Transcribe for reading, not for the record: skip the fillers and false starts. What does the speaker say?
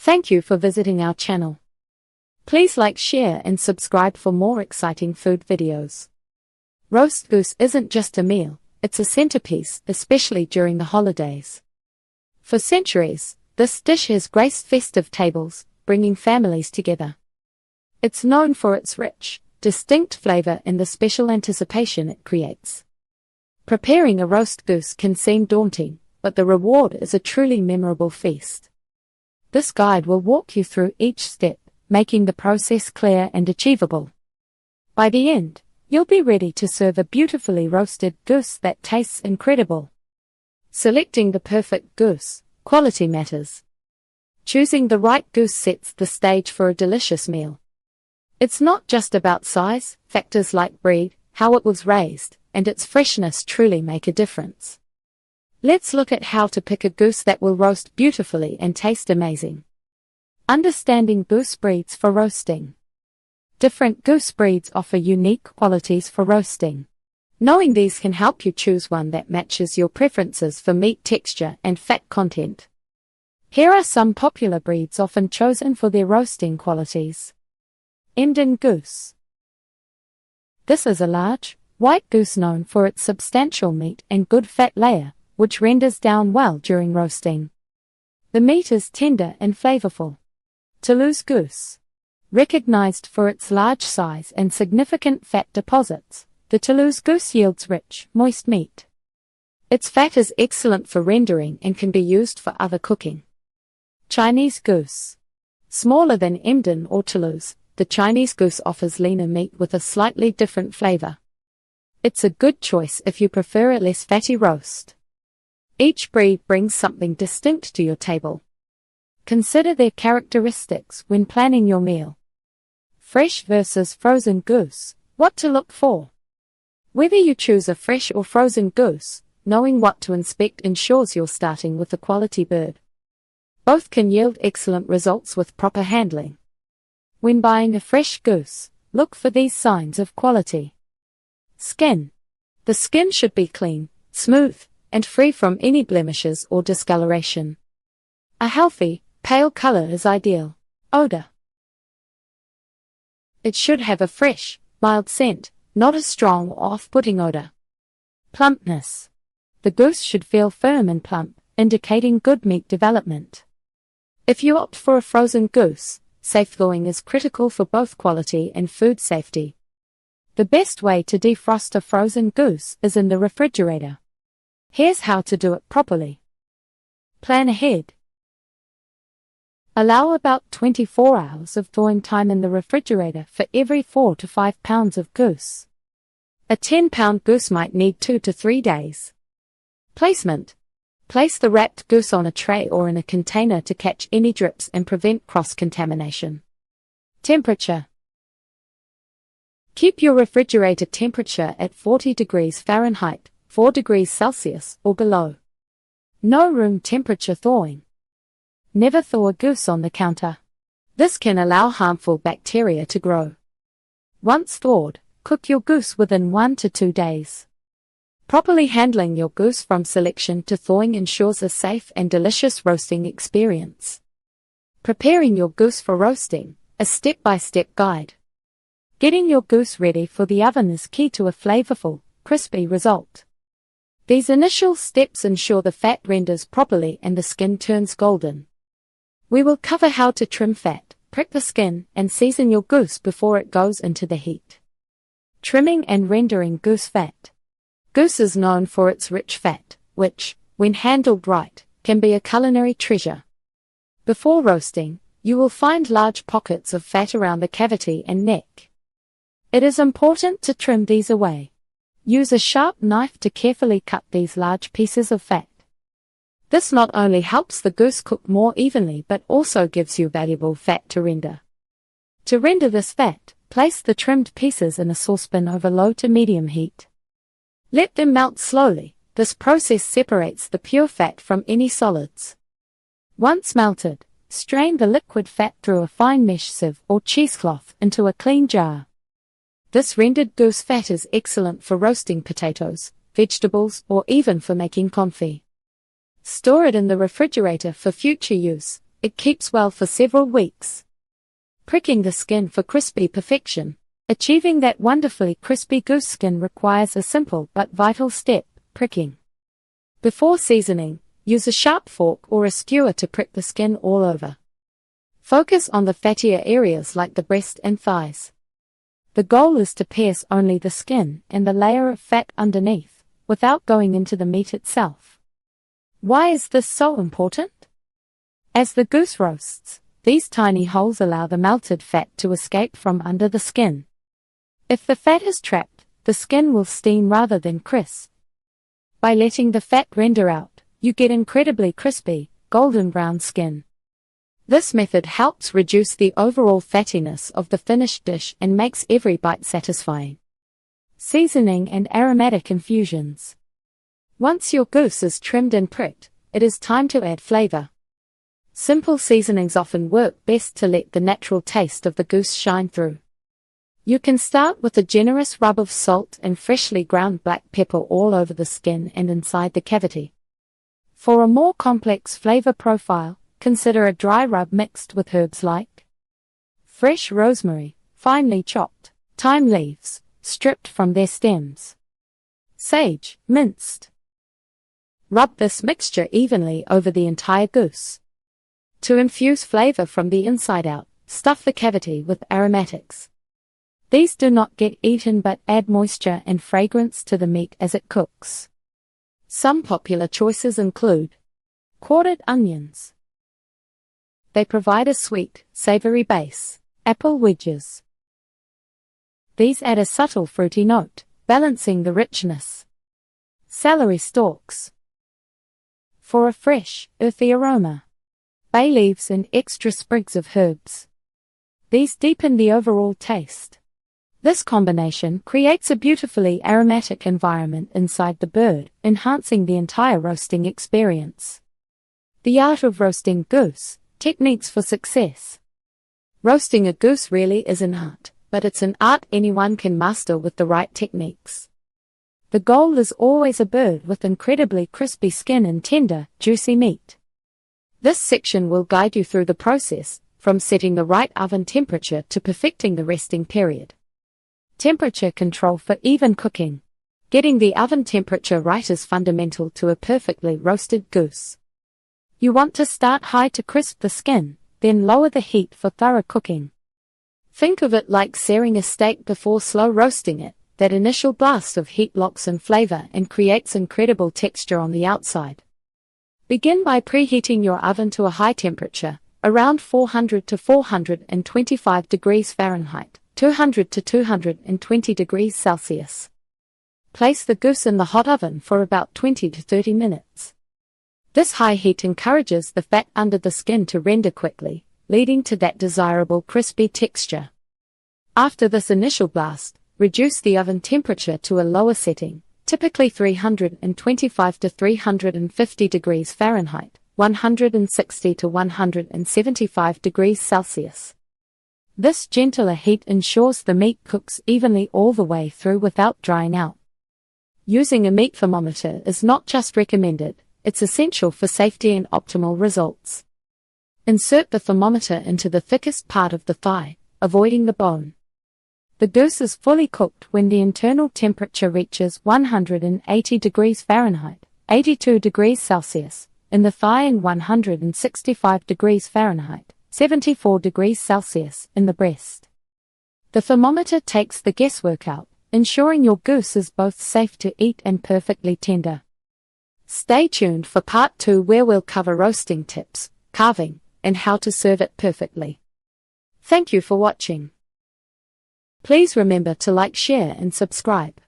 Thank you for visiting our channel. Please like, share and subscribe for more exciting food videos. Roast goose isn't just a meal, it's a centerpiece, especially during the holidays. For centuries, this dish has graced festive tables, bringing families together. It's known for its rich, distinct flavor and the special anticipation it creates. Preparing a roast goose can seem daunting, but the reward is a truly memorable feast. This guide will walk you through each step, making the process clear and achievable. By the end, you'll be ready to serve a beautifully roasted goose that tastes incredible. Selecting the perfect goose, quality matters. Choosing the right goose sets the stage for a delicious meal. It's not just about size, factors like breed, how it was raised, and its freshness truly make a difference. Let's look at how to pick a goose that will roast beautifully and taste amazing. Understanding goose breeds for roasting. Different goose breeds offer unique qualities for roasting. Knowing these can help you choose one that matches your preferences for meat texture and fat content. Here are some popular breeds often chosen for their roasting qualities. Emden goose. This is a large, white goose known for its substantial meat and good fat layer, which renders down well during roasting. The meat is tender and flavorful. Toulouse goose. Recognized for its large size and significant fat deposits, the Toulouse goose yields rich, moist meat. Its fat is excellent for rendering and can be used for other cooking. Chinese goose. Smaller than Emden or Toulouse, the Chinese goose offers leaner meat with a slightly different flavor. It's a good choice if you prefer a less fatty roast. Each breed brings something distinct to your table. Consider their characteristics when planning your meal. Fresh versus frozen goose, what to look for. Whether you choose a fresh or frozen goose, knowing what to inspect ensures you're starting with a quality bird. Both can yield excellent results with proper handling. When buying a fresh goose, look for these signs of quality. Skin. The skin should be clean, smooth, and free from any blemishes or discoloration. A healthy, pale color is ideal. Odor. It should have a fresh, mild scent, not a strong or off-putting odor. Plumpness. The goose should feel firm and plump, indicating good meat development. If you opt for a frozen goose, safe thawing is critical for both quality and food safety. The best way to defrost a frozen goose is in the refrigerator. Here's how to do it properly. Plan ahead. Allow about 24 hours of thawing time in the refrigerator for every 4 to 5 pounds of goose. A 10-pound goose might need 2 to 3 days. Placement. Place the wrapped goose on a tray or in a container to catch any drips and prevent cross-contamination. Temperature. Keep your refrigerator temperature at 40 degrees Fahrenheit, 4 degrees Celsius or below. No room temperature thawing. Never thaw a goose on the counter. This can allow harmful bacteria to grow. Once thawed, cook your goose within 1 to 2 days. Properly handling your goose from selection to thawing ensures a safe and delicious roasting experience. Preparing your goose for roasting, a step-by-step guide. Getting your goose ready for the oven is key to a flavorful, crispy result. These initial steps ensure the fat renders properly and the skin turns golden. We will cover how to trim fat, prep the skin, and season your goose before it goes into the heat. Trimming and rendering goose fat. Goose is known for its rich fat, which, when handled right, can be a culinary treasure. Before roasting, you will find large pockets of fat around the cavity and neck. It is important to trim these away. Use a sharp knife to carefully cut these large pieces of fat. This not only helps the goose cook more evenly but also gives you valuable fat to render. To render this fat, place the trimmed pieces in a saucepan over low to medium heat. Let them melt slowly. This process separates the pure fat from any solids. Once melted, strain the liquid fat through a fine mesh sieve or cheesecloth into a clean jar. This rendered goose fat is excellent for roasting potatoes, vegetables, or even for making confit. Store it in the refrigerator for future use, It keeps well for several weeks. Pricking the skin for crispy perfection. Achieving that wonderfully crispy goose skin requires a simple but vital step, pricking. Before seasoning, use a sharp fork or a skewer to prick the skin all over. Focus on the fattier areas like the breast and thighs. The goal is to pierce only the skin and the layer of fat underneath, without going into the meat itself. Why is this so important? As the goose roasts, these tiny holes allow the melted fat to escape from under the skin. If the fat is trapped, the skin will steam rather than crisp. By letting the fat render out, you get incredibly crispy, golden brown skin. This method helps reduce the overall fattiness of the finished dish and makes every bite satisfying. Seasoning and aromatic infusions. Once your goose is trimmed and pricked, it is time to add flavor. Simple seasonings often work best to let the natural taste of the goose shine through. You can start with a generous rub of salt and freshly ground black pepper all over the skin and inside the cavity. For a more complex flavor profile, consider a dry rub mixed with herbs like fresh rosemary, finely chopped, thyme leaves, stripped from their stems, sage, minced. Rub this mixture evenly over the entire goose. To infuse flavor from the inside out, stuff the cavity with aromatics. These do not get eaten but add moisture and fragrance to the meat as it cooks. Some popular choices include quartered onions. They provide a sweet, savory base. Apple wedges. These add a subtle fruity note, balancing the richness. Celery stalks. For a fresh, earthy aroma. Bay leaves and extra sprigs of herbs. These deepen the overall taste. This combination creates a beautifully aromatic environment inside the bird, enhancing the entire roasting experience. The art of roasting goose. Techniques for success. Roasting a goose really is an art, but it's an art anyone can master with the right techniques. The goal is always a bird with incredibly crispy skin and tender, juicy meat. This section will guide you through the process, from setting the right oven temperature to perfecting the resting period. Temperature control for even cooking. Getting the oven temperature right is fundamental to a perfectly roasted goose. You want to start high to crisp the skin, then lower the heat for thorough cooking. Think of it like searing a steak before slow roasting it. That initial blast of heat locks in flavor and creates incredible texture on the outside. Begin by preheating your oven to a high temperature, around 400 to 425 degrees Fahrenheit, 200 to 220 degrees Celsius. Place the goose in the hot oven for about 20 to 30 minutes. This high heat encourages the fat under the skin to render quickly, leading to that desirable crispy texture. After this initial blast, reduce the oven temperature to a lower setting, typically 325 to 350 degrees Fahrenheit, 160 to 175 degrees Celsius. This gentler heat ensures the meat cooks evenly all the way through without drying out. Using a meat thermometer is not just recommended, it's essential for safety and optimal results. Insert the thermometer into the thickest part of the thigh, avoiding the bone. The goose is fully cooked when the internal temperature reaches 180 degrees Fahrenheit, 82 degrees Celsius, in the thigh and 165 degrees Fahrenheit, 74 degrees Celsius, in the breast. The thermometer takes the guesswork out, ensuring your goose is both safe to eat and perfectly tender. Stay tuned for part 2 where we'll cover roasting tips, carving, and how to serve it perfectly. Thank you for watching. Please remember to like, share and subscribe.